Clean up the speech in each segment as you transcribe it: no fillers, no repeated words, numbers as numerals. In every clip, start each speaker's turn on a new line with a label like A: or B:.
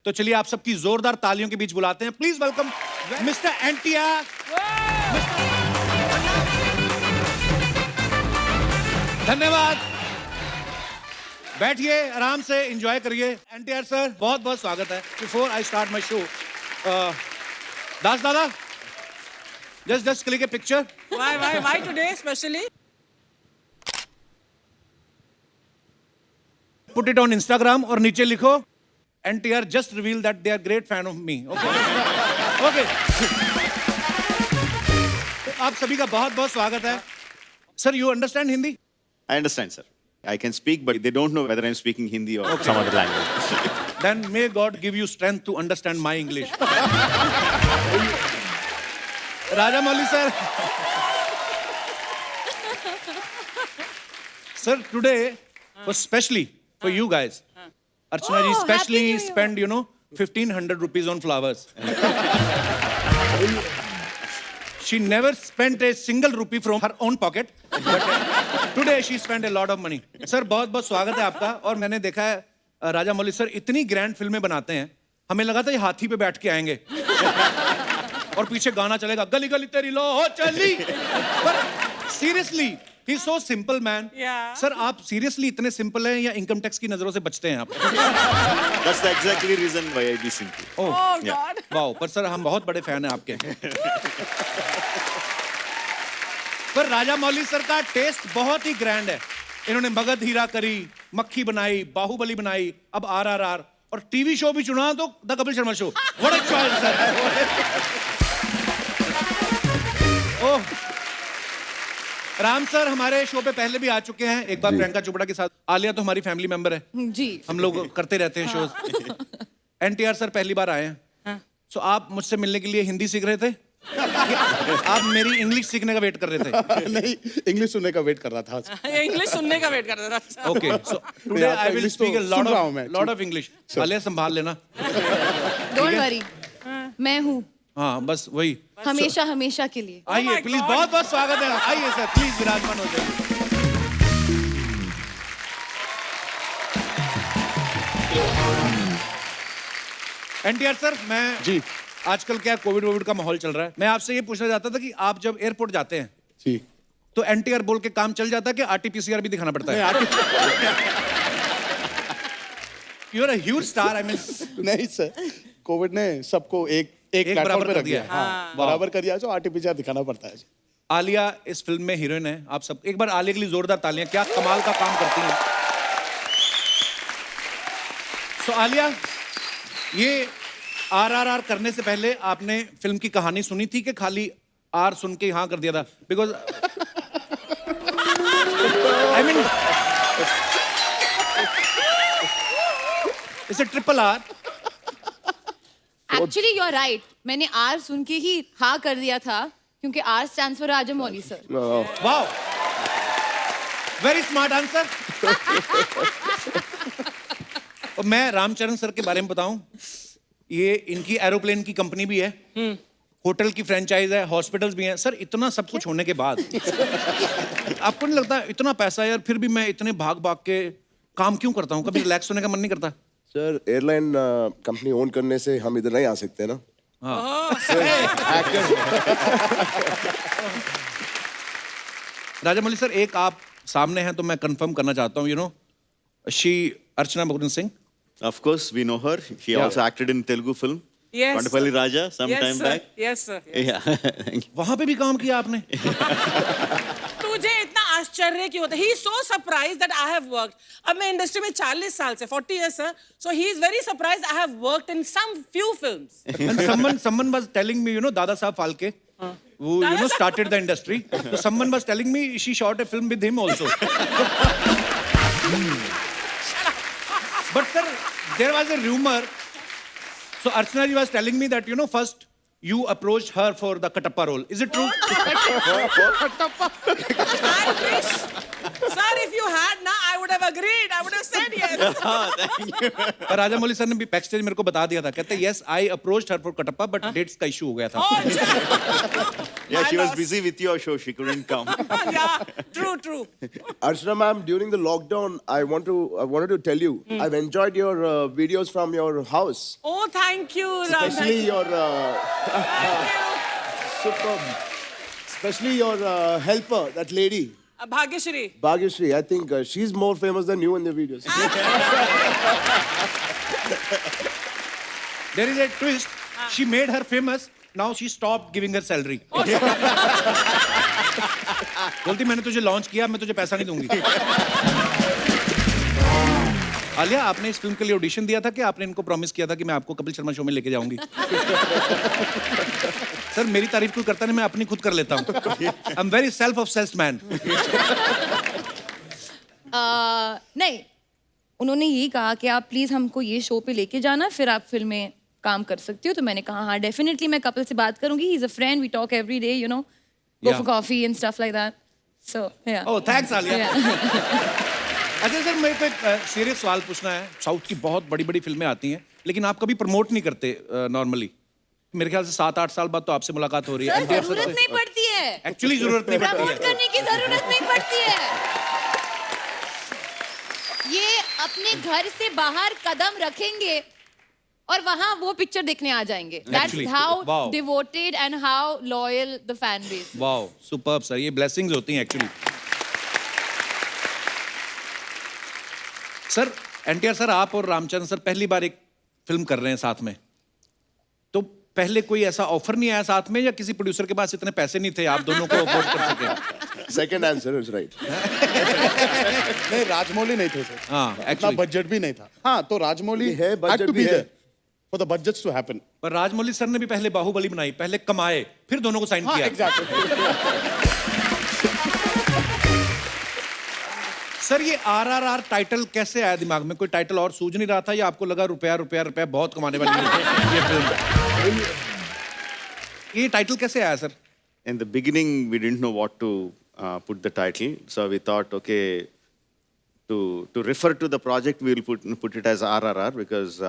A: तो चलिए आप सबकी जोरदार तालियों के बीच बुलाते हैं, प्लीज वेलकम मिस्टर एनटीआर। धन्यवाद, बैठिए आराम से एंजॉय करिए। एनटीआर सर बहुत बहुत स्वागत है। Before I start my show, Das Dada just click a picture.
B: Why today especially?
A: Put it on Instagram और नीचे लिखो NTR just revealed that they are great fan of me. Okay. Okay. तो आप सभी का बहुत बहुत स्वागत है। Sir, you understand Hindi?
C: I understand, sir. I can speak, but they don't know whether I'm speaking Hindi or some other language.
A: Then may God give you strength to understand my English. Raja Mali sir. Sir, today was specially for you guys. Archana ji specially spent, 1,500 rupees on flowers. She never spent a single rupee from her own pocket. But today she spent a lot of money. Sir, बहुत बहुत स्वागत है आपका। और मैंने देखा है राजा मौली sir इतनी ग्रैंड फिल्में बनाते हैं, हमें लगा था ये हाथी पे बैठ के आएंगे और पीछे गाना चलेगा गली गली तेरी लो हो चली। पर सीरियसली ही सो सिंपल मैन। सर आप सीरियसली इतने सिंपल हैं या इनकम टैक्स की नजरों से बचते हैं आप?
C: That's the exactly reason why I be simple.
B: Oh
C: Yeah.
B: God.
A: Wow, पर सर हम बहुत बड़े फैन हैं आपके। पर राजा मौली सर का टेस्ट बहुत ही ग्रैंड है। इन्होंने मगध हीरा करी, मक्खी बनाई, बाहुबली बनाई, अब RRR और टीवी शो भी चुना तो the Kapil Sharma show. What a choice sir. Oh, Ram sir हमारे शो पे पहले भी आ चुके हैं, एक बार प्रियंका चोपड़ा के साथ। आलिया तो हमारी फैमिली मेंबर है
B: जी।
A: हम लोग करते रहते हैं शोज। एनटीआर सर पहली बार आए हैं। सो आप मुझसे मिलने के लिए हिंदी सीख रहे थे? आप मेरी इंग्लिश सीखने का वेट कर रहे थे?
D: नहीं, इंग्लिश सुनने का वेट कर रहा था।
B: इंग्लिश सुनने का वेट कर रहा था।
A: Okay, so today I will speak a lot of English. Alia संभाल लेना।
E: डोंट वरी, मैं हूँ
A: हाँ बस वही।
E: हमेशा हमेशा के लिए।
A: आइए प्लीज, बहुत बहुत स्वागत है। आइए सर प्लीज विराजमान हो जाइए। एनटीआर सर, मैं
D: जी
A: आजकल क्या कोविड का माहौल चल रहा है, मैं आपसे ये पूछना चाहता था कि आप जब एयरपोर्ट जाते हैं
D: जी
A: तो एनटीआर बोल के काम चल जाता है कि RT-PCR भी दिखाना पड़ता है? You are a huge star, I mean.
D: नहीं सर, कोविड ने सबको एक प्लेटफॉर्म
A: बराबर
D: पे
A: कर
D: रख
A: दिया
D: दिया। हाँ, बराबर कर दिया, जो RT-PCR दिखाना पड़ता है।
A: आलिया इस फिल्म में हीरोइन है। आप सब एक बार आलिया के लिए जोरदार तालियां, क्या कमाल का काम करती हैं। सो आलिया, ये RRR करने से पहले आपने फिल्म की कहानी सुनी थी कि खाली आर सुन के हाँ कर दिया था? Because I mean it's a triple R।
E: Actually you are right, मैंने आर सुन के ही हाँ कर दिया था क्योंकि R stands for Rajamouli sir.
A: Wow, very smart answer. और मैं रामचरण सर के बारे में बताऊं, ये इनकी एरोप्लेन की कंपनी भी है, होटल की फ्रेंचाइज है, हॉस्पिटल्स भी हैं। सर इतना सब कुछ होने के बाद आपको नहीं लगता इतना पैसा यार, फिर भी मैं इतने भाग भाग के काम क्यों करता हूँ? कभी रिलैक्स होने का मन नहीं करता?
F: सर एयरलाइन कंपनी ओन करने से हम इधर नहीं आ सकते ना।
A: राजा मौली सर, एक आप सामने हैं तो मैं कंफर्म करना चाहता हूँ, she Archana Mukund Singh.
C: Of course, we know her. She also acted in Telugu film.
B: Yes.
C: Pandapalli Raja some
B: Yes,
C: time
B: sir.
C: back.
B: Yes, sir.
C: Yeah. Thank you.
A: वहां पे भी काम किया आपने?
B: तुझे इतना आश्चर्य क्यों होता है? He is so surprised that I have worked. अब मैं इंडस्ट्री में 40 साल से 40 years sir. So he is very surprised I have worked in some few films.
A: And someone was telling me, Dada Saab Phalke, who started the industry. So someone was telling me she shot a film with him also. But sir, there was a rumor. So Archana ji was telling me that first you approached her for the Katappa role. Is it true?
B: I wish. Sir, Sir, if you had, na, I would have agreed. I would have said yes.
A: पर राजा मौली sir ने भी back stage मेरे को बता दिया था, कहते yes I approached her for Kattappa but dates का इशू हो गया था.
B: Oh, yeah.
C: Yeah,
B: My
C: she was
B: loss.
C: busy with your show. She couldn't come.
B: Yeah, true.
F: Archana ma'am, during the lockdown, I wanted to tell you, I've enjoyed your videos from your house,
B: Oh, thank you, Ram.
F: especially
B: Thank you.
F: your superb, especially your helper, that lady,
B: Bhagyashree.
F: Bhagyashree. I think she's more famous than you in the videos.
A: There is a twist. She made her famous. Now she stopped giving her salary. बोलती मैंने तुझे launch किया, मैं तुझे पैसा नहीं दूंगी. आलिया, आपने इस फिल्म के लिए ऑडिशन दिया था कि आपने इनको प्रॉमिस किया था कि मैं आपको कपिल शर्मा शो में लेके जाऊंगी? सर मेरी तारीफ कोई करता नहीं, मैं अपनी खुद कर लेता हूँ. I am very self obsessed man.
E: नहीं, उन्होंने यही कहा कि आप प्लीज हमको ये शो पे लेके जाना, फिर आप फिल्म में काम कर सकती हो. तो मैंने कहा हाँ डेफिनेटली मैं कपिल से बात करूंगी. He is a friend, we talk every day, you know, go for coffee and stuff like that. So yeah.
A: Oh thanks Alia. अच्छा सर, मेरे को एक सीरियस सवाल पूछना है. साउथ की बहुत बड़ी बड़ी फिल्में आती हैं लेकिन आप कभी प्रमोट नहीं करते नॉर्मली. मेरे ख्याल से 7-8 साल बाद तो आपसे मुलाकात हो रही है.
E: सर जरूरत नहीं पड़ती है,
A: एक्चुअली जरूरत नहीं पड़ती
E: प्रमोट
A: है.
E: करने की जरूरत नहीं पड़ती है. ये अपने घर से बाहर कदम रखेंगे और वहां वो पिक्चर देखने आ जाएंगे. That's
A: Actually,
E: how
A: wow.
E: Devoted and how loyal the fan base.
A: Wow superb sir, ये ब्लेसिंग्स होती हैं एक्चुअली. सर एनटीआर सर, आप और रामचंद्र सर पहली बार एक फिल्म कर रहे हैं साथ में, तो पहले कोई ऐसा ऑफर नहीं आया साथ में, या किसी प्रोड्यूसर के पास इतने पैसे नहीं थे आप दोनों को अफोर्ड कर सके?
F: Second answer is right.
D: नहीं, राजमौली नहीं थे सर.
A: हाँ,
D: इतना
A: actually.
D: बजट भी नहीं था. हाँ, तो राजमौली
F: है,
D: had
F: budget
D: to
F: भी
D: be
F: है.
D: there for the budgets to happen.
A: पर राजमौली सर ने भी पहले बाहुबली बनाई, पहले कमाए, फिर दोनों को साइन
D: हाँ,
A: किया.
D: exactly.
A: सर ये RRR टाइटल कैसे आया दिमाग में? कोई टाइटल और सूझ नहीं रहा था, या आपको लगा रुपया रुपया रुपया बहुत कमाने वाली है ये फिल्म? ये टाइटल कैसे आया sir?
C: In the beginning, we didn't know what to put the title, so we thought, okay, to refer to the project, we will put it as RRR because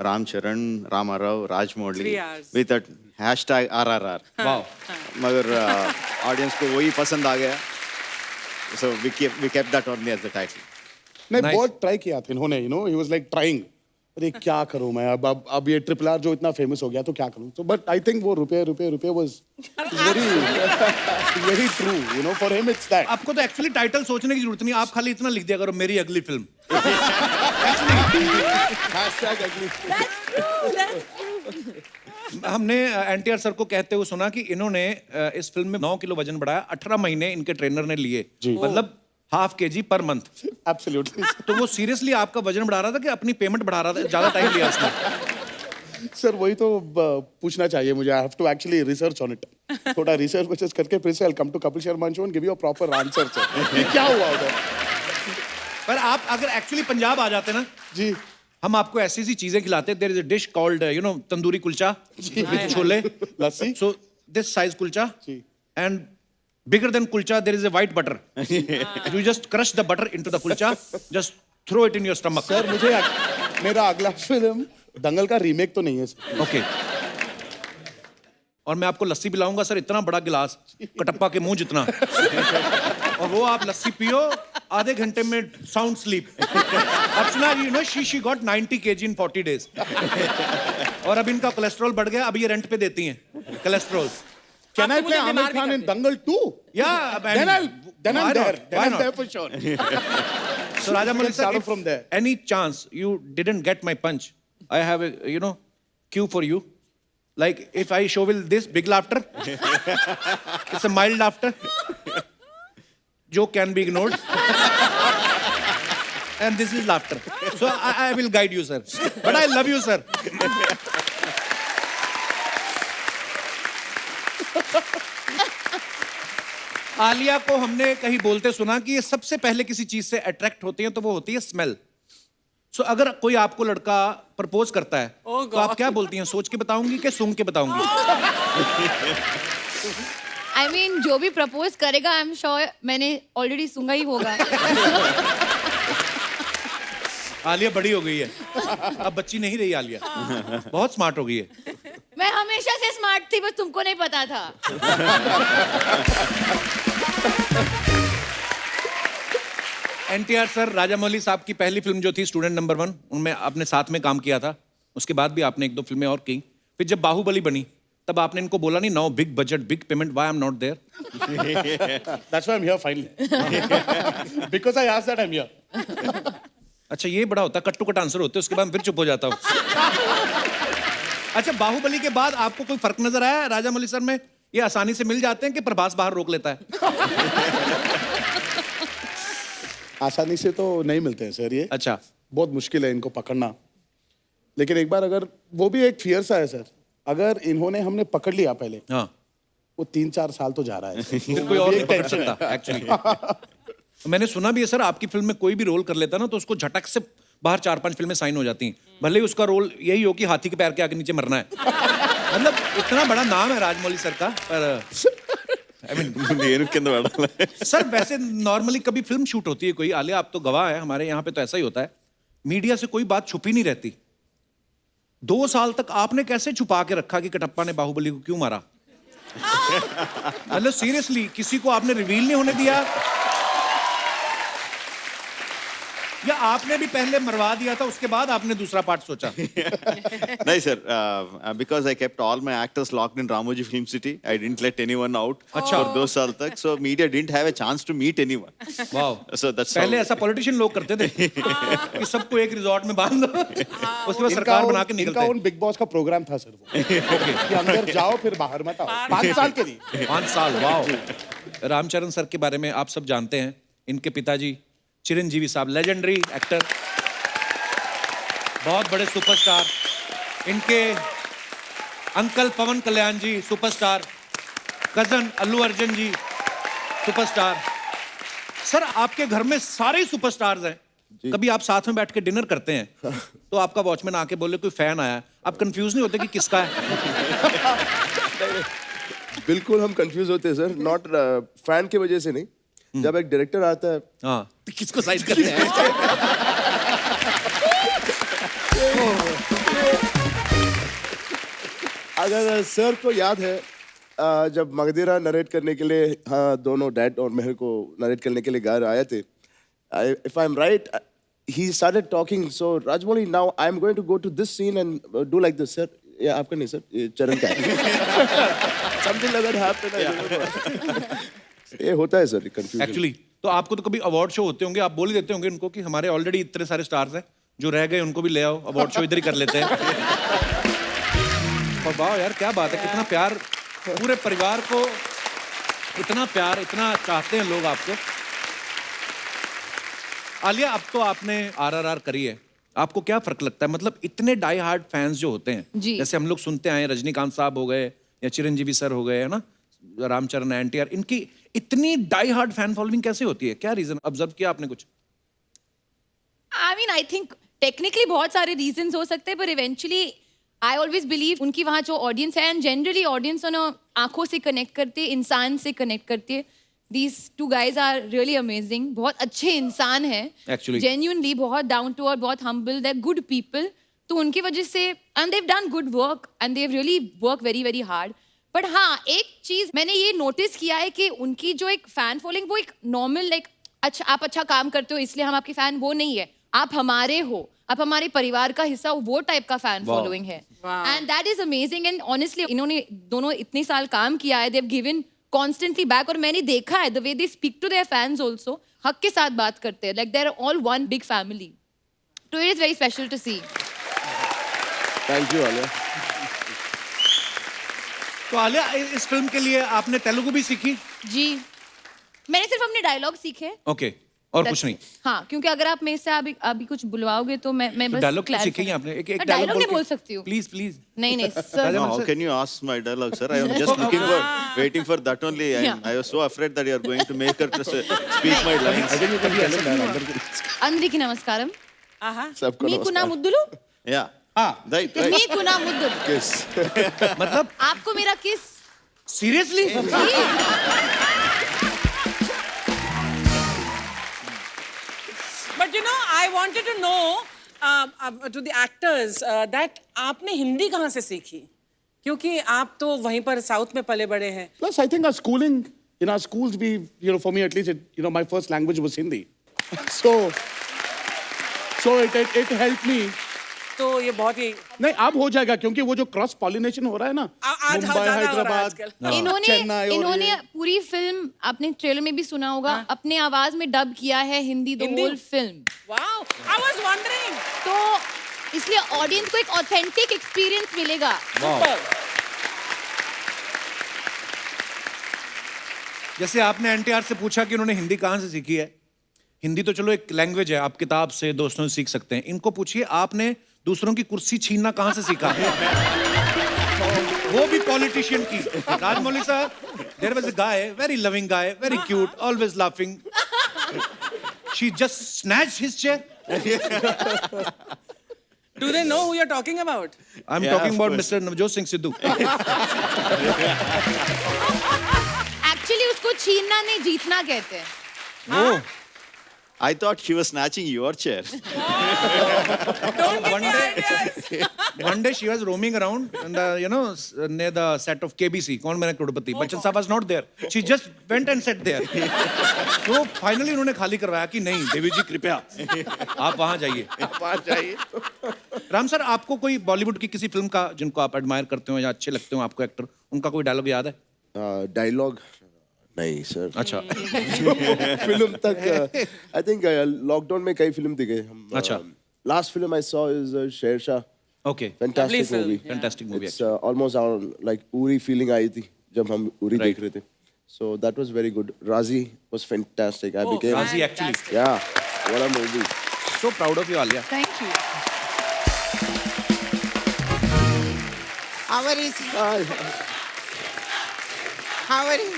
C: Ram Charan, Rama Rao, Rajmouli
B: 3 hours.
C: with that hashtag RRR.
A: Wow.
C: मगर audience को वही पसंद आ गया, so we kept that only as the title.
D: नहीं,
A: Nice.
D: बहुत try किया था इन्होंने, you know, he was like trying. अरे क्या करूं मैं, अब ये RRR जो इतना फेमस हो गया तो क्या करूं. So but I think वो रुपए was very true, you know, for him it's that.
A: आपको तो एक्चुअली टाइटल सोचने की जरूरत नहीं, आप खाली इतना लिख दिया करो, मेरी अगली फिल्म.
D: Hashtag ugly.
A: हमने एनटीआर सर को कहते हुए सुना कि इन्होंने इस फिल्म में 9 किलो वजन बढ़ाया, 18 महीने इनके ट्रेनर ने लिए, मतलब ½ kg पर मंथ.
D: Absolutely.
A: तो वो सीरियसली आपका वजन बढ़ा रहा था कि अपनी पेमेंट बढ़ा रहा था? ज्यादा टाइम लिया उसने.
D: सर वही तो पूछना चाहिए मुझे. I have to actually research on it. थोड़ा रिसर्च विचर्च करके फिर से I'll come to Kapil Sharma show and give you a proper answer sir. कि क्या हुआ उधर.
A: पर आप अगर एक्चुअली पंजाब आ जाते ना
D: जी.
A: हम आपको ऐसी ऐसी चीजें खिलाते. There is a dish called you know tandoori kulcha with chole,
D: lassi.
A: So this size kulcha,
D: जी.
A: And bigger than kulcha there is a white butter. You just crush the butter into the kulcha, just throw it in your stomach.
D: Sir मुझे मेरा अगला film दंगल का remake तो नहीं है sir.
A: Okay. और मैं आपको लस्सी पिलाऊंगा सर, इतना बड़ा गिलास, कटप्पा के मुंह जितना, और वो आप लस्सी पियो, आधे घंटे में साउंड स्लीप. अब सुना, you know she got 90 kg in 40 days. और अब इनका कोलेस्ट्रॉल बढ़ गया, अब ये रेंट पे देती हैं कोलेस्ट्रॉल.
D: Can I
B: आपको
D: play
B: मुझे
D: Amir
B: बीमार भी
D: Khan in
B: करते.
D: Dangal 2?
A: Yeah,
D: Then I'm there. Then I'm there for sure.
A: So Raja Malik sir,
D: start
A: if
D: from there.
A: any chance you didn't get my punch, I have a cue for you. Like if I show will this big laughter, it's a mild laughter. Joke can be ignored. And this is laughter. So I will guide you, sir. But I love you, sir. Alia को हमने कहीं बोलते सुना कि ये सबसे पहले किसी चीज से अट्रैक्ट होती हैं तो वो होती है स्मेल. सो अगर कोई आपको लड़का प्रपोज करता है तो आप क्या बोलती हैं? सोच के बताऊंगी कि सूंघ के बताऊंगी?
E: I mean, जो भी प्रपोज करेगा आई एम श्योर मैंने ऑलरेडी सुना ही होगा.
A: आलिया बड़ी हो गई है, अब बच्ची नहीं रही आलिया, बहुत स्मार्ट हो गई है.
E: मैं हमेशा से स्मार्ट थी, बस तुमको नहीं पता था.
A: एनटीआर सर, राजामौली साहब की पहली फिल्म जो थी स्टूडेंट नंबर 1, उनमें आपने साथ में काम किया था. उसके बाद भी आपने 1-2 फिल्में और की. फिर जब बाहुबली बनी तब आपने इनको बोला नहीं, now big budget big payment, why I am not there?
D: That's why I'm here finally. Because I asked that I'm here.
A: अच्छा, ये बड़ा होता है, कट टू कट आंसर होते हैं, उसके बाद फिर चुप हो जाता हूँ. अच्छा, बाहुबली के बाद आपको कोई फर्क नजर आया राजामौली सर में? ये आसानी से मिल जाते हैं कि प्रभास बाहर रोक लेता है?
D: आसानी से तो नहीं मिलते हैं सर ये.
A: अच्छा.
D: बहुत मुश्किल है इनको पकड़ना. लेकिन एक बार अगर वो भी एक फियर सा है सर, अगर इन्होंने हमने पकड़ लिया पहले,
A: हाँ,
D: वो 3-4 साल तो जा रहा है.
A: फिर कोई और नहीं पकड़ सकता एक्चुअली. मैंने सुना भी है सर, आपकी फिल्म में कोई भी रोल कर लेता ना तो उसको झटक से बाहर 4-5 फिल्में साइन हो जाती हैं, भले ही उसका रोल यही हो कि हाथी के पैर के आगे नीचे मरना है. मतलब इतना बड़ा नाम है राजमौली सर का. पर आई मीन सर, वैसे नॉर्मली कभी फिल्म शूट होती है कोई, आलिया आप तो गवाह है, हमारे यहाँ पे तो ऐसा ही होता है, मीडिया से कोई बात छुपी नहीं रहती. 2 साल तक आपने कैसे छुपा के रखा कि कटप्पा ने बाहुबली को क्यों मारा? मतलब सीरियसली, किसी को आपने रिवील नहीं होने दिया, या आपने भी पहले मरवा दिया था उसके बाद आपने दूसरा पार्ट सोचा?
C: नहीं sir, because I kept all my actors locked in Ramoji Film City. I didn't let anyone out
A: अच्छा.
C: for 2 साल तक, so media didn't have a chance to meet anyone.
A: Wow.
C: So that's
A: पहले
C: how-
A: ऐसा politician लोग करते थे कि सबको एक रिजॉर्ट में बांध दो, उसके बाद सरकार बना के
D: इनका
A: निकलते
D: उन बिग बॉस का प्रोग्राम था सर वो. कि अंदर जाओ फिर बाहर मत आओ. 5 साल के लिए.
A: 5 साल. वाओ. रामचरण सर के बारे में आप सब जानते हैं. इनके पिताजी चिरंजीवी साहब, लेजेंडरी एक्टर, बहुत बड़े सुपरस्टार. इनके अंकल पवन कल्याण जी सुपरस्टार, कजन अल्लू अर्जुन जी सुपरस्टार. सर, आपके घर में सारे ही सुपरस्टार्स हैं. कभी आप साथ में बैठ के डिनर करते हैं तो आपका वॉचमैन आके बोले कोई फैन आया, आप कंफ्यूज नहीं होते कि किसका है?
F: बिल्कुल हम कंफ्यूज होते हैं सर. नॉट फैन की वजह से नहीं. जब एक डायरेक्टर आता है,
A: हाँ, तो किसको साइड करते हैं?
F: अगर सर को याद है, जब मगधीरा नरेट करने के लिए, हाँ, दोनों डैड और मेहर को नरेट करने के लिए घर आए थे. If I am right, he started talking, so Rajmouli, now I'm going to go to this scene and do like this, sir. Yeah, आपका नहीं सर, ये चरण का है. Something like that happened. I don't know. ये होता है sir confusion.
A: Actually तो आपको तो कभी अवार्ड शो होते होंगे, आप बोल ही देते होंगे उनको कि हमारे ऑलरेडी इतने सारे स्टार्स हैं, जो रह गए उनको भी ले आओ, अवार्ड शो इधर ही कर लेते हैं. और वाह यार, क्या बात है, कितना प्यार, पूरे परिवार को इतना प्यार, इतना चाहते हैं लोग आपको. आलिया, अब तो आपने RRR करी है, आपको क्या फर्क लगता है? मतलब इतने डाई हार्ड फैंस जो होते हैं,
E: जी.
A: जैसे हम लोग सुनते आए, रजनीकांत साहब हो गए या चिरंजीवी सर हो गए, है ना, रामचरण, एनटीआर, इनकी इतनी डाई हार्ड फैन फॉलोइंग कैसे होती है? क्या रीजन ऑब्जर्व किया आपने कुछ?
E: I mean, I think technically बहुत सारे रीजंस हो सकते हैं, पर इवेंचुअली आई ऑलवेज बिलीव उनकी वहाँ जो ऑडियंस है, एंड जनरली ऑडियंस आंखों से कनेक्ट करते हैं, इंसान से कनेक्ट करती है. These 2 guys are really amazing. बहुत अच्छे इंसान हैं.
A: Actually.
E: Genuinely बहुत down to earth, बहुत humble. They're good people. तो उनकी वजह से and they've done good work and they've really worked very very hard. But हाँ, एक चीज मैंने ये नोटिस किया है कि उनकी जो एक फैन फॉलोइंग, वो एक नॉर्मल लाइक अच्छा, आप अच्छा काम करते हो इसलिए हम आपके फैन, वो नहीं है. आप हमारे हो, आप हमारे परिवार का हिस्सा हो, वो टाइप का फैन
A: Wow.
E: फॉलोइंग है. And that is amazing. And honestly इन्होंने दोनों इतने साल काम किया है, they've given constantly back. और मैंने देखा है the way they speak to their fans also, हक के साथ बात करते हैं, like they're all one big family. So it is very special to see.
F: Thank you, Alia.
A: तो आलिया, इस फिल्म के लिए आपने तेलुगु भी सीखी?
E: जी, मैंने सिर्फ अपने डायलॉग सीखे.
A: ओके, और कुछ नहीं?
E: हाँ, क्योंकि अगर आप मेरे से अभी कुछ बुलवाओगे तो मैं बस
A: डायलॉग तो सीखे ही आपने? एक डायलॉग
E: नहीं बोल सकती हूँ.
A: Please please.
E: नहीं नहीं sir.
C: No, how can you ask my dialogue, sir? I am just waiting for that only. I was so afraid that you are going to make her to speak my lines.
E: అందరికీ నమస్కారం.
F: सबको
E: మీకు నా
F: नमस्कार.
E: ముద్దులు.
C: Yeah.
A: हाँ.
C: Right.
E: మీకు నా ముద్దులు.
F: Kiss.
A: मतलब
E: आपको मेरा किस.
A: Seriously?
B: But you know, I wanted to know to the actors that आपने हिंदी कहाँ से सीखी? क्योंकि आप तो वहीं पर साउथ में पले बड़े हैं.
D: Plus, I think our schooling, in our schools, for me at least, my first language was Hindi. So it helped me.
B: तो ये बहुत ही
D: नहीं, अब हो जाएगा क्योंकि वो जो क्रॉस पॉलिनेशन हो रहा है ना,
B: आज
D: मुंबई,
B: ज्यादा हो रहा है
D: हैदराबाद,
B: आजकल.
D: चेन्नई और
E: इन्होंने
D: ये-
E: पूरी फिल्म आपने ट्रेलर में भी सुना होगा अपने आवाज में डब किया है Hindi the whole film.
B: Wow, I was wondering.
E: तो इसलिए ऑडियंस को एक ऑथेंटिक एक्सपीरियंस मिलेगा.
B: Super.
A: जैसे आपने एनटीआर से पूछा कि उन्होंने हिंदी कहाँ से सीखी है. हिंदी तो चलो एक लैंग्वेज है, आप किताब से दोस्तों से सीख सकते हैं. इनको पूछिए आपने दूसरों की कुर्सी छीनना कहाँ से सीखा. वो भी पॉलिटिशियन की. राजमौली साहब, there was a guy, very loving guy, very cute, always laughing. She just snatched his chair.
B: Do they know who you're talking about?
A: I am
C: Yeah,
A: talking
C: of
A: about
C: course.
A: Mister Navjot Singh Sidhu.
E: Actually उसको छीनना नहीं जीतना कहते हैं.
A: वो
C: I thought she was snatching your chair.
B: Don't give me ideas.
A: one day she was roaming around in the near the set of KBC. कौन मेरा करोड़पति. बच्चन साहब was not there. She just went and sat there. So finally उन्होंने खाली करवाया कि नहीं देवी जी कृपया आप वहाँ जाइए. राम सर, आपको कोई बॉलीवुड की किसी फिल्म का जिनको आप एडमायर करते हो या अच्छे लगते हो आपको एक्टर, उनका कोई डायलॉग याद है?
F: डायलॉग नहीं सर.
A: अच्छा.
F: फिल्म तक आई थिंक लॉकडाउन में कई फिल्म दिखे हम.
A: अच्छा.
F: Last film I saw is Shershaah.
A: Okay.
F: Fantastic
B: film.
F: Movie.
A: Fantastic movie.
F: It's almost like Uri feeling आई थी जब हम उरी
A: Right.
F: देख रहे थे. So that was very good. Razi was fantastic. I
B: Oh,
F: became
A: Razi actually.
F: yeah, what a movie.
A: So proud of you, Alia.
E: Thank you.
G: How are you? How are you?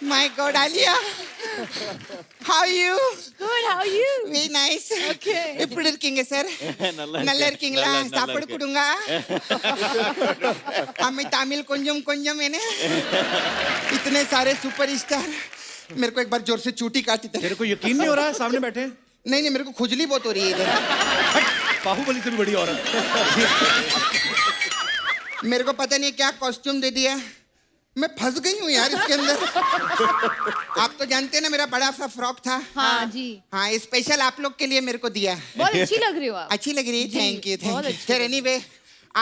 G: My God, Alia. How are you?
E: Good, how are you?
G: Very nice.
E: Okay.
G: எப்படி இருக்கீங்க sir? நல்லா இருக்கீங்களா? சாப்பாடு கொடுங்க. हमें तमिल கொஞ்சம் கொஞ்சம் है ना? इतने सारे सुपरस्टार. मेरे को एक बार जोर से चूटी काटी थी.
A: तेरे को यकीन नहीं हो रहा है सामने बैठे हैं?
G: नहीं मेरे को खुजली बहुत हो रही है इधर.
A: बाहुबली से भी बड़ी औरत.
G: मेरे को पता नहीं क्या कॉस्ट्यूम दे दिया. मैं फंस गई हूँ यार इसके अंदर. आप तो जानते हैं ना मेरा बड़ा सा फ्रॉक था.
E: हाँ जी.
G: हाँ स्पेशल आप लोग के लिए मेरे को दिया.
E: बहुत अच्छी लग रही हो आप.
G: अच्छी लग रही है.
E: जी,
G: थैंक यू
E: बहुत
G: थैंक यू.
E: अच्छी
G: फिर एनीवे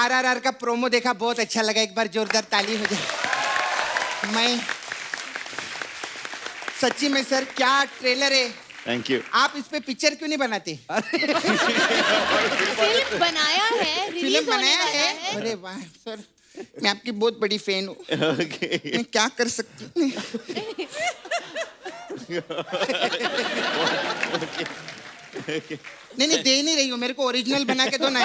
G: आरआरआर का प्रोमो देखा, बहुत अच्छा लगा. एक बार जोरदार ताली हो जाए. मैं सच्ची में सर क्या ट्रेलर है.
C: Thank you.
G: आप इस पे पिक्चर क्यों नहीं बनाते?
E: फिल्म बनाया है,
G: फिल्म
E: रिलीज होने
G: बनाया
E: वाला
G: है.
E: है.
G: अरे वाह सर, मैं आपकी बहुत बड़ी फैन हूँ.
C: Okay.
G: मैं क्या कर सकती हूँ. नहीं दे नहीं रही हूँ, मेरे को ओरिजिनल बना के दो ना.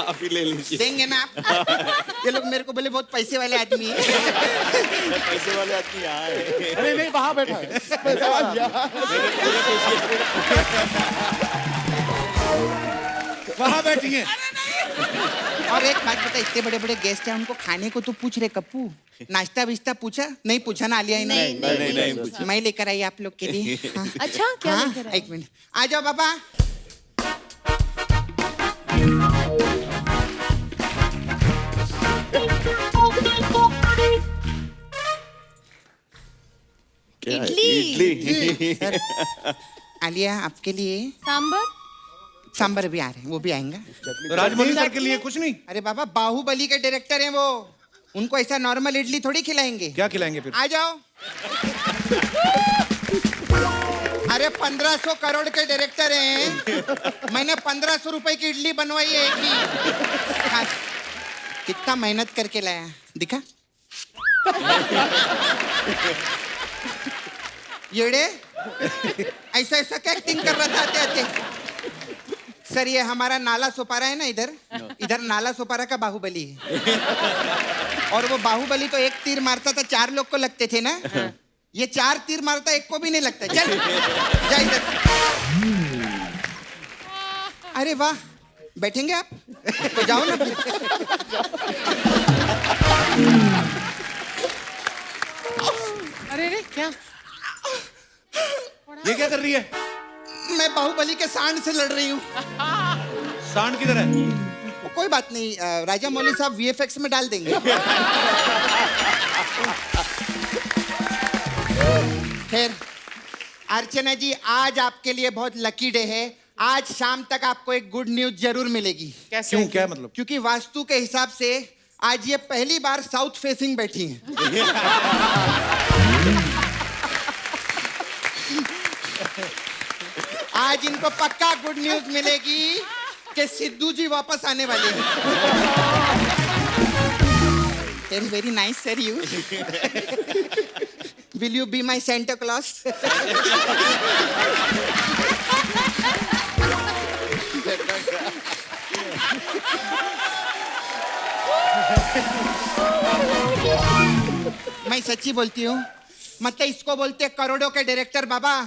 C: आप ही ले लीजिए.
G: देंगे ना आप? ये लोग मेरे को बोले बहुत पैसे वाले आदमी है.
C: पैसे वाले आदमी यहाँ है.
D: अरे नहीं, वहाँ बैठा है.
A: वहाँ बैठी हैं.
G: और एक बात बता, इतने बड़े बड़े गेस्ट हैं, उनको खाने को तो पूछ रहे कप्पू. नाश्ता विश्ता पूछा? नहीं पूछा ना आलिया ने.
C: नहीं.
G: मैं लेकर आई आप लोग के लिए. हाँ.
E: अच्छा क्या
G: हाँ,
E: लेकर आए?
G: एक मिनट आ जाओ बाबा.
C: क्या है?
E: इडली.
C: इडली.
G: आलिया आपके लिए
E: सांबर.
G: सांबर भी आ रहे हैं, वो भी आएंगे.
A: तो राजमौली सर के लिए कुछ नहीं.
G: अरे बाबा बाहुबली के डायरेक्टर हैं वो, उनको ऐसा नॉर्मल इडली थोड़ी खिलाएंगे.
A: क्या खिलाएंगे फिर?
G: आ जाओ. अरे 1500 करोड़ के डायरेक्टर हैं. मैंने 1500 रुपए की इडली बनवाई है एक ही. हाँ. कितना मेहनत करके लाया दिखा. येड़े ऐसा ऐसा क्या एक्टिंग कर रहा था आते आते. सर ये हमारा नाला सोपारा है ना, इधर नाला सोपारा का बाहुबली है. और वो बाहुबली तो एक तीर मारता था 4 लोग को लगते थे ना. ये 4 तीर मारता एक को भी नहीं लगता. चल जा इधर. अरे वाह, बैठेंगे आप? तो जाओ ना फिर।
B: अरे रे क्या?
A: ये क्या कर रही है?
G: मैं बाहुबली के सांड से लड़ रही हूँ।
A: सांड किधर है?
G: कोई बात नहीं, राजा मौली साहब VFX में डाल देंगे। खैर, अर्चना जी, आज आपके लिए बहुत लकी डे है। आज शाम तक आपको एक गुड न्यूज जरूर मिलेगी।
B: कैसे?
A: क्यों, क्या मतलब?
G: क्योंकि वास्तु के हिसाब से आज ये पहली बार साउथ फेसिंग बैठी हैं। आज इनको पक्का गुड न्यूज मिलेगी कि सिद्धू जी वापस आने वाले हैं। Very nice sir you. Will you be my Santa Claus? मैं सच्ची बोलती हूँ, मतलब इसको बोलते करोड़ों के डायरेक्टर। बाबा,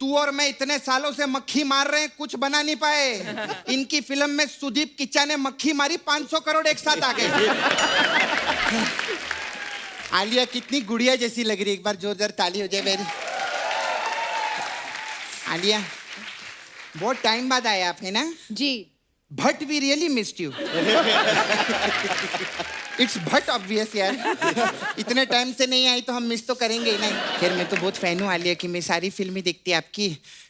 G: तू और मैं इतने सालों से मक्खी मार रहे हैं, कुछ बना नहीं पाए। इनकी फिल्म में सुदीप किच्चा ने मक्खी मारी, 500 करोड़ एक साथ आ गए। आलिया कितनी गुड़िया जैसी लग रही है, एक बार जोरदार ताली हो जाए मेरी। आलिया, बहुत टाइम बाद आए आप, है ना?
E: जी।
G: But we really missed you. It's but obvious यार, इतने टाइम से नहीं आई तो हम मिस तो करेंगे ही नहीं। खैर, मैं तो बहुत फैन हूँ आलिया की, मैं सारी फिल्में देखती है आपकी।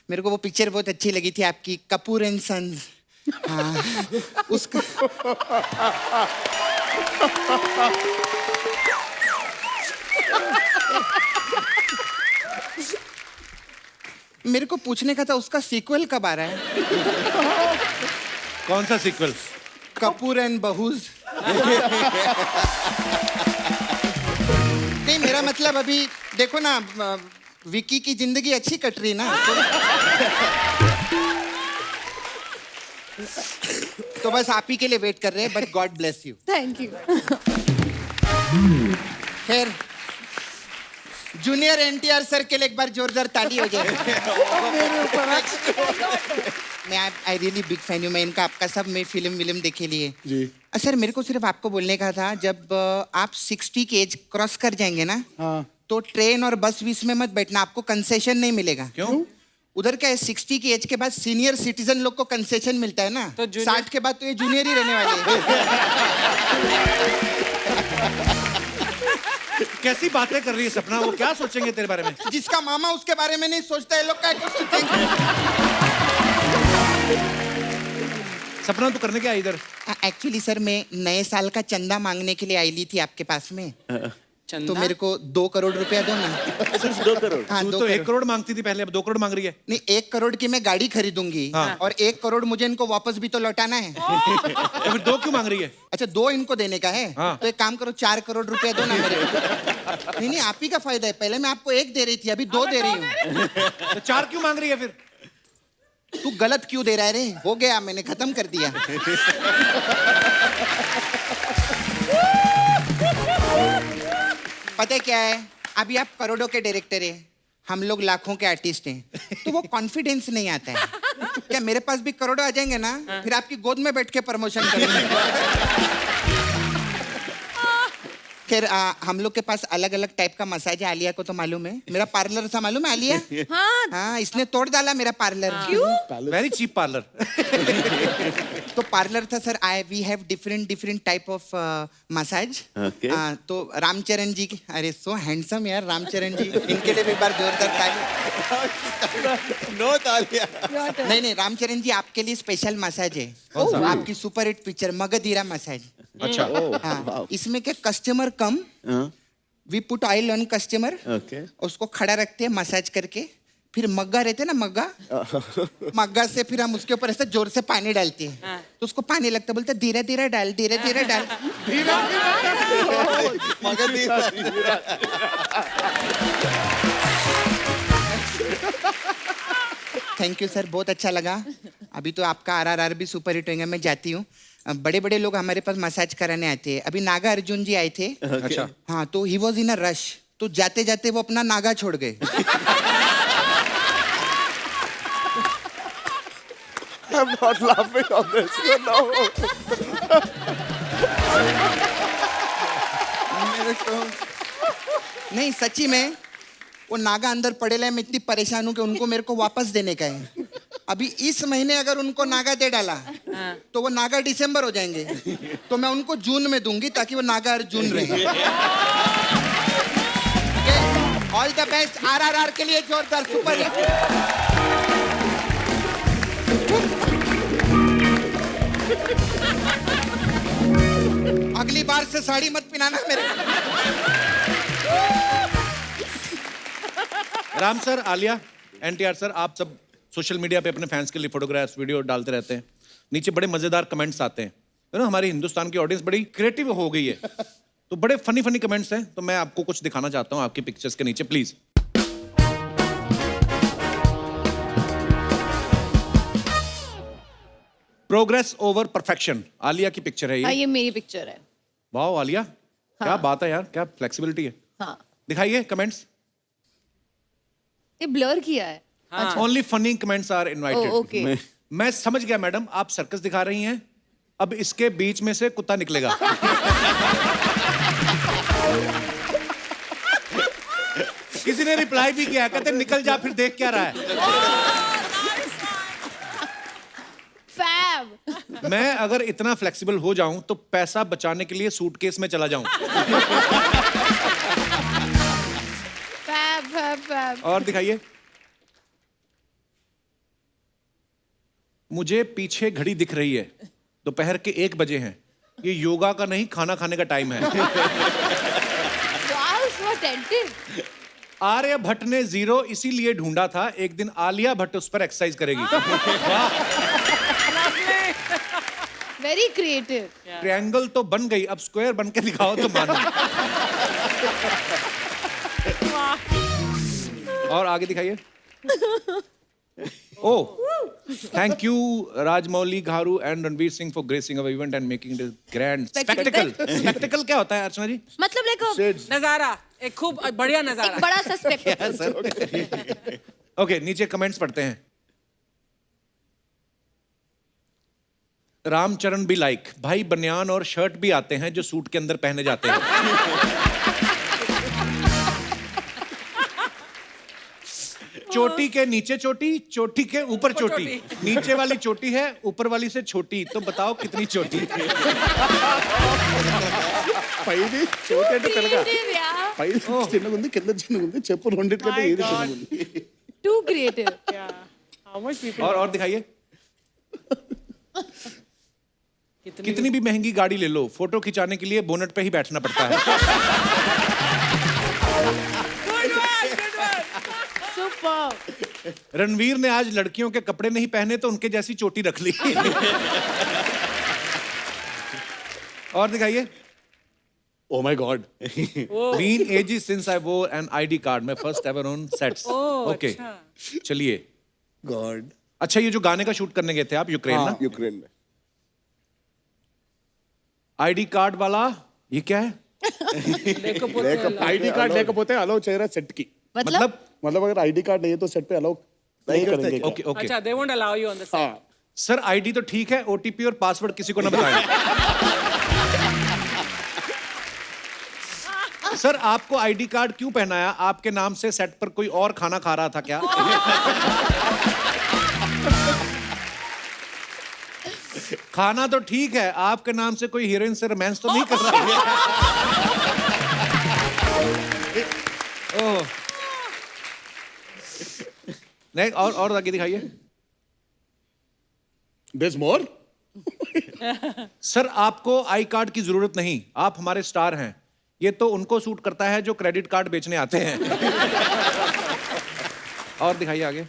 G: मेरे को वो पिक्चर बहुत अच्छी लगी थी आपकी, कपूर एंड सन्स। हाँ, उसका मेरे को पूछने का था, उसका सीक्वल कब आ रहा है?
A: कौन सा सीक्वल?
G: कपूर एंड बहूज। नहीं, मेरा मतलब अभी देखो ना, विकी की जिंदगी अच्छी कट रही ना, तो बस आप ही के लिए वेट कर रहे हैं। But God bless you.
E: Thank you.
G: खैर, जूनियर NTR सर के लिए एक बार जोरदार ताली हो जाए। मैं आई रियली बिग फैन हूँ। मैं इनका आपका सब में फिल्म देखे लिए
D: जी।
G: सर, मेरे को सिर्फ आपको बोलने का था, जब आप 60 की एज क्रॉस कर जाएंगे ना,
D: हाँ।
G: तो ट्रेन और बस बीस में मत बैठना, आपको कंसेशन नहीं मिलेगा।
A: क्यों?
G: उधर क्या है, 60 की एज के बाद सीनियर सिटीजन लोग को कंसेशन मिलता है ना,
B: तो
G: 60 के बाद तो ये जूनियर ही रहने वाले हैं।
A: कैसी बातें कर रही है सपना? वो क्या सोचेंगे तेरे बारे में?
G: जिसका मामा उसके बारे में नहीं सोचता, ये लोग क्या सोचेंगे?
A: सपना तू करने क्या है इधर?
G: एक्चुअली सर, मैं नए साल का चंदा मांगने के लिए आई ली थी आपके पास में।
B: चंदा?
G: तो मेरे को 2 करोड़ रुपया दो ना।
C: सिर्फ 2 करोड़?
G: हाँ,
A: तू
G: 2
A: तो 1
G: करोड़।
A: करोड़ मांगती थी पहले, अब 2 करोड़ मांग रही है।
G: नहीं, 1 करोड़ की मैं गाड़ी खरीदूंगी,
A: हाँ।
G: और 1 करोड़ मुझे इनको वापस भी तो लौटाना है।
A: तो फिर 2 क्यों मांग रही है?
G: अच्छा, 2 इनको देने का है।
A: हाँ।
G: तो एक काम करो, 4 करोड़ रुपया दो ना मेरे को। नहीं, आप ही का फायदा है। पहले मैं आपको 1 दे रही थी, अभी 2 दे रही हूँ।
A: तो 4 क्यों मांग रही है फिर?
G: तू गलत क्यों दे रहा है रे? हो गया, मैंने खत्म कर दिया। पता है क्या है, अभी आप करोड़ों के डायरेक्टर हैं, हम लोग लाखों के आर्टिस्ट हैं, तो वो कॉन्फिडेंस नहीं आता है। क्या मेरे पास भी करोड़ों आ जाएंगे ना, फिर आपकी गोद में बैठ के प्रमोशन करेंगे। खैर, हम लोग के पास अलग अलग टाइप का मसाज है। आलिया को तो मालूम है, मेरा पार्लर था, मालूम है आलिया?
E: हाँ।
G: हाँ, इसने तोड़ डाला मेरा पार्लर।
E: क्यों?
A: Very cheap parlour.
G: तो पार्लर था sir. We have different type of massage.
C: Okay.
G: तो रामचरण जी की, अरे सो हैंडसम यार रामचरण जी, इनके लिए भी एक बार जोरदार ताली।
C: नो तालियां।
G: नहीं, रामचरण जी आपके लिए स्पेशल मसाज है। आपकी super hit picture Magadheera massage.
A: अच्छा।
G: हाँ, इसमें क्या, customer come, we put oil on customer,
C: okay.
G: उसको खड़ा रखते हैं मसाज करके, फिर मग्गा रहते हैं ना, मग्गा से फिर हम उसके ऊपर ऐसे जोर से पानी डालते हैं। तो उसको पानी लगता, बोलते धीरे धीरे डाल, धीरे धीरे डाल, थैंक यू सर, बहुत अच्छा लगा। अभी तो आपका RRR भी सुपर हिट होगा। मैं जाती हूँ। बड़े बड़े लोग हमारे पास मसाज कराने आते हैं। अभी नागा अर्जुन जी आए थे।
A: अच्छा।
G: हाँ, तो he was in a rush, तो जाते जाते वो अपना नागा छोड़ गए।
F: I'm not laughing on this. No.
G: मेरे को नहीं, सच्ची में वो नागा अंदर पड़े मैं इतनी परेशान हूँ कि उनको मेरे को वापस देने का है। अभी इस महीने अगर उनको नागा दे डाला तो वो नागा दिसंबर हो जाएंगे, तो मैं उनको जून में दूंगी ताकि वो नागा हर जून रहे। ऑल द बेस्ट RRR के लिए, जोरदार सुपर हिट। अगली बार से साड़ी मत पहनाना मेरे को।
A: Ram sir, Alia, NTR sir, आप सब सोशल मीडिया पे अपने फैंस के लिए फोटोग्राफ्स वीडियो डालते रहते हैं। नीचे बड़े मजेदार कमेंट्स आते हैं, तो ना हमारी हिंदुस्तान की ऑडियंस बड़ी क्रिएटिव हो गई है, तो बड़े फनी फनी कमेंट्स हैं। तो मैं आपको कुछ दिखाना चाहता हूँ आपकी पिक्चर्स के नीचे, please. Progress over perfection, Alia की पिक्चर है
E: हाँ,
A: ये।
E: ये मेरी पिक्चर है।
A: वाह आलिया, क्या बात है यार, क्या फ्लेक्सिबिलिटी है।
E: हाँ,
A: दिखाइए कमेंट्स।
E: ये ब्लर किया है।
A: Only funny comments are invited.
E: Okay.
A: मैं समझ गया मैडम, आप सर्कस दिखा रही हैं, अब इसके बीच में से कुत्ता निकलेगा। किसी ने रिप्लाई भी किया, कहते निकल जा, फिर देख क्या रहा है।
E: फैब।
A: मैं अगर इतना फ्लेक्सिबल हो जाऊं तो पैसा बचाने के लिए सूटकेस में चला जाऊं।
E: Fab fab fab.
A: और दिखाइए। मुझे पीछे घड़ी दिख रही है, दोपहर के 1 बजे हैं। ये योगा का नहीं, खाना खाने का टाइम है।
E: वाओ, सो अटेंटिव।
A: आर्य भट्ट ने 0 इसीलिए ढूंढा था, एक दिन आलिया भट्ट उस पर एक्सरसाइज करेगी।
E: Very creative.
A: ट्रायंगल तो बन गई, अब स्क्वायर बन के दिखाओ तो मानो। और आगे दिखाइए। Oh, thank you, Rajmouli Gharu and Ranveer Singh for gracing our event and making this grand spectacle. Spectacle क्या होता है अर्चना जी?
E: मतलब लाइक
B: नजारा, एक खूब बढ़िया नजारा।
E: एक बड़ा सा स्पेक्टेकल।
A: ओके, नीचे कमेंट्स पढ़ते हैं। रामचरण भी लाइक, भाई बनियान और शर्ट भी आते हैं जो सूट के अंदर पहने जाते हैं। चोटी के नीचे चोटी, चोटी के ऊपर चोटी, नीचे वाली चोटी है, ऊपर वाली से छोटी, तो बताओ कितनी छोटी।
D: పైది చోటేంటో తెలుగా
E: Creative, yeah.
D: పైది చిన్నగా ఉంది కింద చిన్నగా ఉంది చెప్పు రెండిటికంటే ఏది చిన్నగా ఉంది
E: Too creative.
B: How much people?
A: और दिखाइए। कितनी भी महंगी गाड़ी ले लो, फोटो खिंचाने के लिए बोनट पे ही बैठना पड़ता है।
E: Super.
A: रणवीर ने आज लड़कियों के कपड़े नहीं पहने तो उनके जैसी चोटी रख ली। और दिखाइए।
D: Oh my god
A: Been ages since I wore an ID card. मैं first ever on sets. Okay. चलिए।
F: गॉड
A: अच्छा, ये जो गाने का शूट करने गए थे आप यूक्रेन ना?
F: यूक्रेन में
A: ID कार्ड वाला ये क्या है?
D: ఐడి కార్డ్ లేకపోతే అలౌ చేయరా సెట్ కి
E: मतलब
D: मतलब अगर आईडी कार्ड नहीं है तो सेट पे अलाउ नहीं करेंगे क्या?
A: Okay okay.
B: अच्छा, they won't allow you on the set.
D: हाँ
A: सर ID तो ठीक है, OTP और पासवर्ड किसी को ना बताएं। सर आपको ID कार्ड क्यों पहनाया? आपके नाम से सेट पर कोई और खाना खा रहा था क्या? खाना तो ठीक है, आपके नाम से कोई हीरोइन से रोमांस तो नहीं कर रहा है? ओह। नहीं, और आगे दिखाइए।
D: there's more
A: सर आपको आई कार्ड की जरूरत नहीं, आप हमारे स्टार हैं। ये तो उनको सूट करता है जो क्रेडिट कार्ड बेचने आते हैं। और दिखाइए आगे।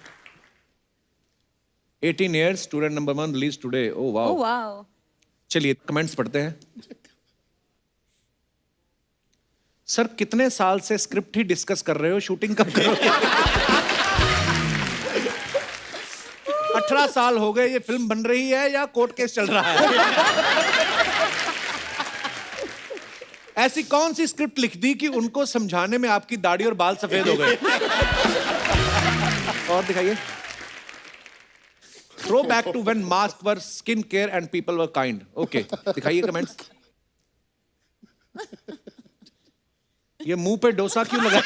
A: 18 years, student number 1 release today. Oh wow.
E: oh wow.
A: चलिए कमेंट्स पढ़ते हैं। सर कितने साल से स्क्रिप्ट ही डिस्कस कर रहे हो, शूटिंग कब करोगे? 18 साल हो गए, ये फिल्म बन रही है या कोर्ट केस चल रहा है? ऐसी कौन सी स्क्रिप्ट लिख दी कि उनको समझाने में आपकी दाढ़ी और बाल सफेद हो गए? और दिखाइए। Throw back to when mask were skin care and people were kind. Okay, दिखाइए कमेंट्स. ये मुंह पे डोसा क्यों लगा?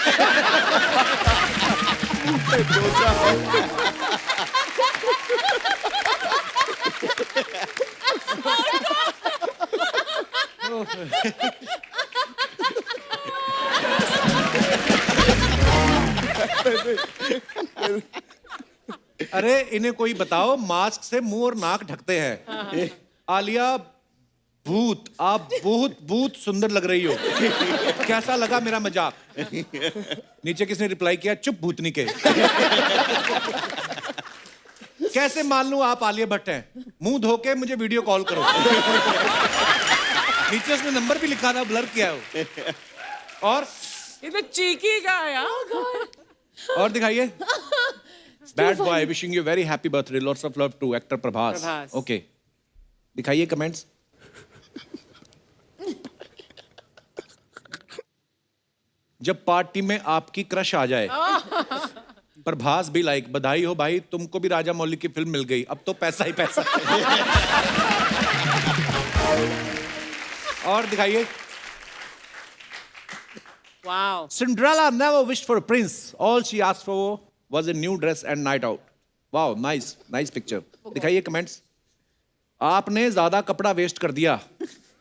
A: अरे इन्हें कोई बताओ, मास्क से मुंह और नाक ढकते हैं. आलिया भूत, आप बहुत सुंदर लग रही हो. कैसा लगा मेरा मजाक? नीचे किसने रिप्लाई किया? चुप भूतनी के. कैसे मान लूं आप आलिया भट्ट हैं? मुंह धो के मुझे वीडियो कॉल करो. नीचे उसने नंबर भी लिखा था, ब्लर किया है वो. और
B: इधर चीकी का यार.
A: और दिखाइए. Bad boy wishing you very happy birthday, lots of love to actor Prabhas.
B: Prabhas.
A: Okay, दिखाइए कमेंट्स. जब पार्टी में आपकी क्रश आ जाए. प्रभास भी लाइक, बधाई हो भाई, तुमको भी राजा मौली की फिल्म मिल गई, अब तो पैसा ही पैसा. और दिखाइए.
B: Wow.
A: Cinderella never wished for a prince. All she asked for was a new dress and night out. Wow, nice picture. दिखाइए कमेंट्स. आपने ज्यादा कपड़ा वेस्ट कर दिया.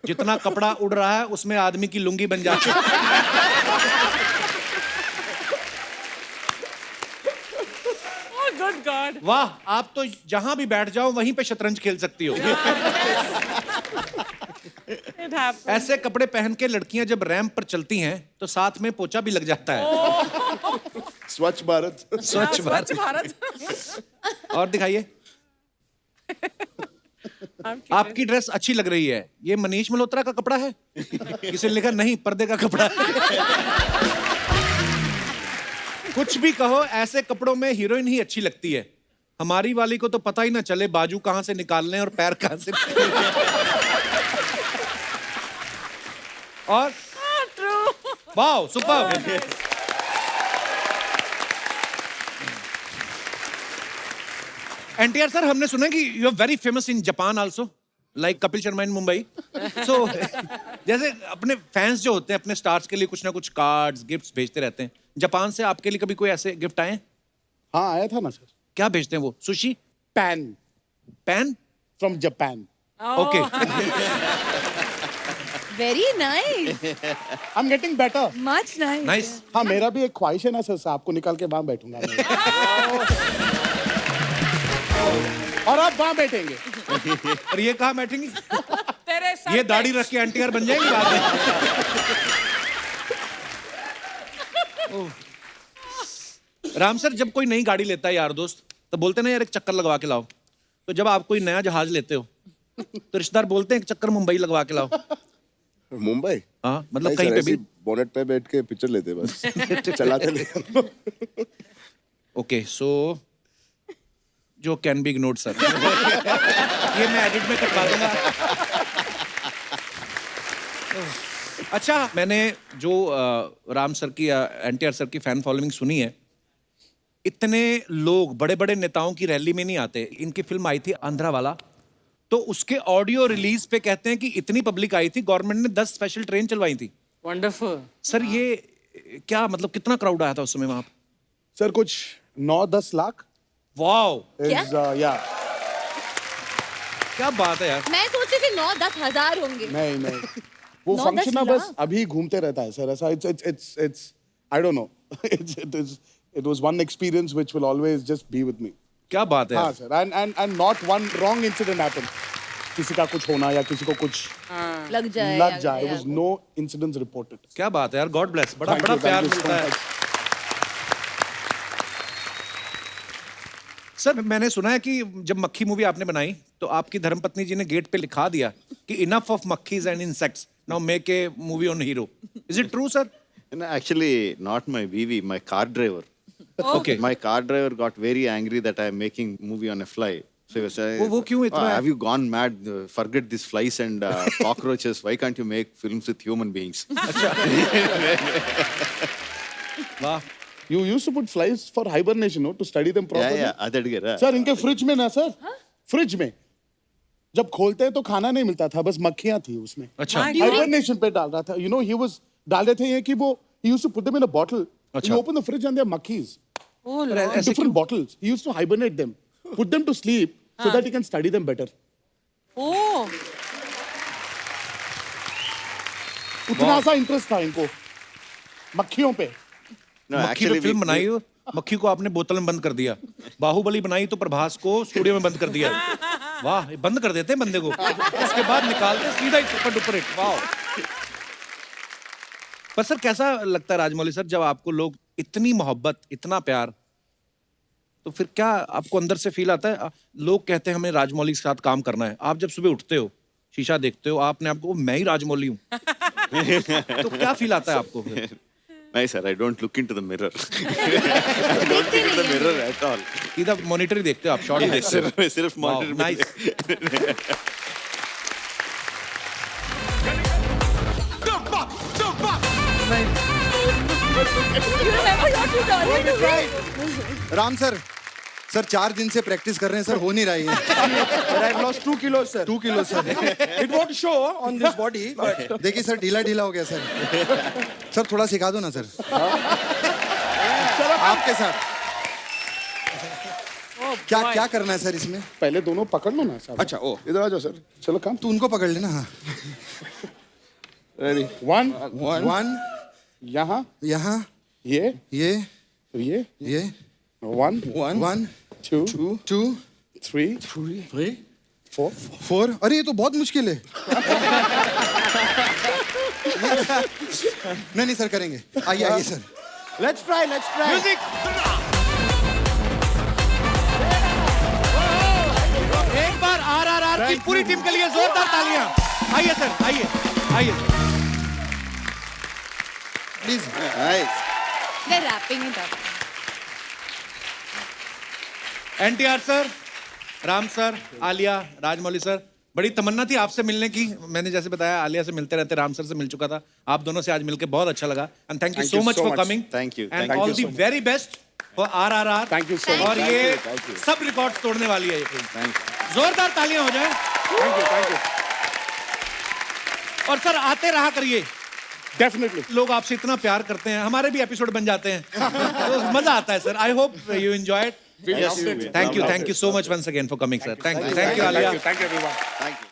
A: जितना कपड़ा उड़ रहा है उसमें आदमी की लुंगी बन जाती है.
B: Oh, good God.
A: वाह, आप तो जहां भी बैठ जाओ वहीं पे शतरंज खेल सकती हो.
B: It happened.
A: ऐसे कपड़े पहन के लड़कियां जब रैंप पर चलती हैं तो साथ में पोछा भी लग जाता है.
F: स्वच्छ भारत.
A: स्वच्छ भारत.
B: भारत.
A: और दिखाइए. आपकी ड्रेस अच्छी लग रही है. ये मनीष मल्होत्रा का कपड़ा है? किसी ने लिखा नहीं, पर्दे का कपड़ा है. कुछ भी कहो, ऐसे कपड़ों में हीरोइन ही अच्छी लगती है. हमारी वाली को तो पता ही ना चले बाजू कहां से निकालने और पैर कहां से. और
B: True.
A: Wow, super. NTR sir, हमने सुना कि you are very famous in Japan also, like Kapil Sharma in Mumbai. So जैसे अपने फैंस जो होते हैं अपने स्टार्स के लिए कुछ ना कुछ कार्ड्स गिफ्ट्स भेजते रहते हैं. जापान से आपके लिए कभी कोई ऐसे गिफ्ट आए?
D: हाँ, आया था ना सर.
A: क्या भेजते हैं वो? Sushi?
D: Pan
A: pan?
D: From Japan.
A: Okay.
E: Very nice.
D: I am getting better.
E: Much nice.
A: Nice.
D: हाँ, मेरा भी एक ख्वाहिश है ना सर, आपको निकाल के वहां बैठूंगा मैं. और आप वहां बैठेंगे.
A: और ये कहाँ बैठेंगी?
B: तेरे सर
A: ये
B: पे-
A: दाढ़ी रख के एनटीआर बन जाएंगी बाद में. राम सर, जब कोई नई गाड़ी लेता है यार दोस्त, तो बोलते ना यार एक चक्कर लगवा के लाओ. तो जब आप कोई नया जहाज लेते हो तो रिश्तेदार बोलते हैं एक चक्कर मुंबई लगवा के लाओ.
F: मुंबई.
A: हाँ, मतलब
F: नहीं
A: कहीं
F: सर,
A: पे
F: ऐसे
A: भी.
F: ही बोनेट पे बैठ के पिक्चर लेते बस. चलाते नहीं.
A: ओके, सो जो कैन बी इग्नोर्ड सर. ये मैं एडिट में करवा दूंगा. अच्छा, मैंने जो राम सर की एनटीआर सर की फैन फॉलोइंग सुनी है, इतने लोग बड़े बड़े नेताओं की रैली में नहीं आते. इनकी फिल्म आई थी आंध्रा वाला, तो उसके ऑडियो रिलीज पे कहते हैं कि इतनी पब्लिक आई थी, गवर्नमेंट ने 10 स्पेशल ट्रेन चलवाई थी.
B: Wonderful.
A: सर ये क्या मतलब, कितना क्राउड आया था उस समय वहां पे?
D: सर कुछ 9-10 लाख.
A: वाओ,
E: क्या?
D: या
A: क्या बात है यार.
E: मैं सोच रही थी 9-10 हजार होंगे.
D: नहीं वो
E: 9-10
D: फंक्शन ना बस
E: लाख?
D: अभी घूमते रहता है सर. ऐसा it's I don't know. It was one experience which will always just be with me.
A: क्या बात है
D: हाँ
A: यार.
D: Sir. And not one wrong incident happened. किसी का कुछ होना या किसी को कुछ
E: लग जाए.
D: लग जाए. It was no incidents reported.
A: क्या बात है यार. God bless. बड़ा
D: Thank
A: बड़ा
D: you,
A: प्यार
D: thank you so
A: मिलता है.
D: much.
A: सर, मैंने सुना है कि जब मक्खी मूवी आपने बनाई तो आपकी धर्मपत्नी जी ने गेट पे लिखा दिया कि इनफ ऑफ मक्खीज and insects, now make a movie on hero. Is it true sir?
C: No, actually, not my BV, my car driver.
A: Okay.
C: My car driver got very angry that I am making movie on a fly. So he was saying,
A: वो क्यों इतना है?
C: Have you gone mad? Forget these flies and cockroaches. Why can't you make films with human beings?
A: वाह.
D: You used to put flies for hibernation, no, to study them properly.
C: Yeah, yeah. Adadgara.
D: Sir इनके fridge में ना sir fridge में जब खोलते हैं तो खाना नहीं मिलता था, बस मक्खियां थी उसमें।
A: अच्छा
B: My God.
D: हाइबरनेशन पे डाल रहा था, यू नो, ही वाज डाल रहे थे ये कि वो he used to put them in a bottle.
A: अच्छा।
D: You open the fridge and there are monkeys.
B: Oh, Lord.
D: Different bottles. He used to hibernate them, put them to sleep so that he can study them better.
B: Oh.
D: उतना सा interest था इनको मक्खियों पे।
C: No,
A: मक्खी
C: actually,
A: पे film बनाई हो, मक्खी को आपने बोतल में बंद कर दिया। बाहुबली बनाई तो प्रभास को स्टूडियो में बंद कर दिया। वाह, ये बंद कर देते हैं बंदे को, उसके बाद निकालते सीधा ही सुपर डुपर हिट। वाह। पर सर कैसा लगता है राजमौली सर जब आपको लोग इतनी मोहब्बत, इतना प्यार, तो फिर क्या आपको अंदर से फील आता है? लोग कहते हैं हमें राजमौली के साथ काम करना है, आप जब सुबह उठते हो, शीशा देखते हो, आपने आपको मैं ही राजमौली हूँ, तो क्या फील आता है आपको फिर?
C: नहीं sir, I don't look into the mirror. I don't look into the mirror at all.
A: सीधा मॉनिटर ही देखते हो आप, शॉट ही देखते हो।
C: सिर्फ मॉनिटर में
A: nice.
E: You remember your tutorial?
H: Ram sir 4 दिन से प्रैक्टिस कर रहे हैं सर, हो नहीं रही है।
F: I've lost 2 kilos, sir.
H: 2 kilo sir.
F: It won't show on this body, but
H: देखिए सर, ढीला ढीला हो गया सर। सर थोड़ा सिखा दो ना सर, आपके साथ। क्या क्या करना है सर इसमें?
D: पहले दोनों पकड़ लो ना साहब।
H: अच्छा, ओ
D: इधर आ जाओ सर, चलो काम।
H: तू उनको पकड़ लेना। हाँ,
D: रेडी 1
H: 1
D: यहाँ,
H: यहाँ,
D: ये
H: ये
D: 1
H: 1
D: 2
H: 2
D: 3 4
H: 4। अरे ये तो बहुत मुश्किल है। नहीं सर, करेंगे। आइए आइए सर।
F: let's try.
A: म्यूजिक। एक बार आरआरआर की पूरी टीम के लिए जोरदार तालियां। आइए सर, आइए आइए।
H: Please.
C: Nice.
E: They're wrapping it up.
A: NTR sir, Ram sir, Alia, Rajamouli sir, बड़ी तमन्ना थी आपसे मिलने की। मैंने जैसे बताया आलिया से मिलते रहते, राम सर से मिल चुका था, आप दोनों से आज मिलकर बहुत अच्छा लगा। And thank you
D: Thank
A: so
D: you
A: much
D: so
A: for
D: much.
A: Coming.
C: Thank you.
A: And
C: Thank
A: all
C: you
A: the
C: so much.
A: Very best for RRR.
D: Thank you so much.
A: और ये
C: Thank you.
A: सब रिकॉर्ड तोड़ने वाली है ये फिल्म।
C: Thank you.
A: जोरदार तालियां हो जाए।
D: थैंक यू
A: और सर आते रहा करिए,
D: डेफिनेटली।
A: लोग आपसे इतना प्यार करते हैं, हमारे भी एपिसोड बन जाते हैं, तो मजा आता है sir. I hope you enjoyed.
C: Yes,
A: Thank you so much once again for coming, sir. Thank you, Alia.
D: Thank you everyone.
C: Thank you.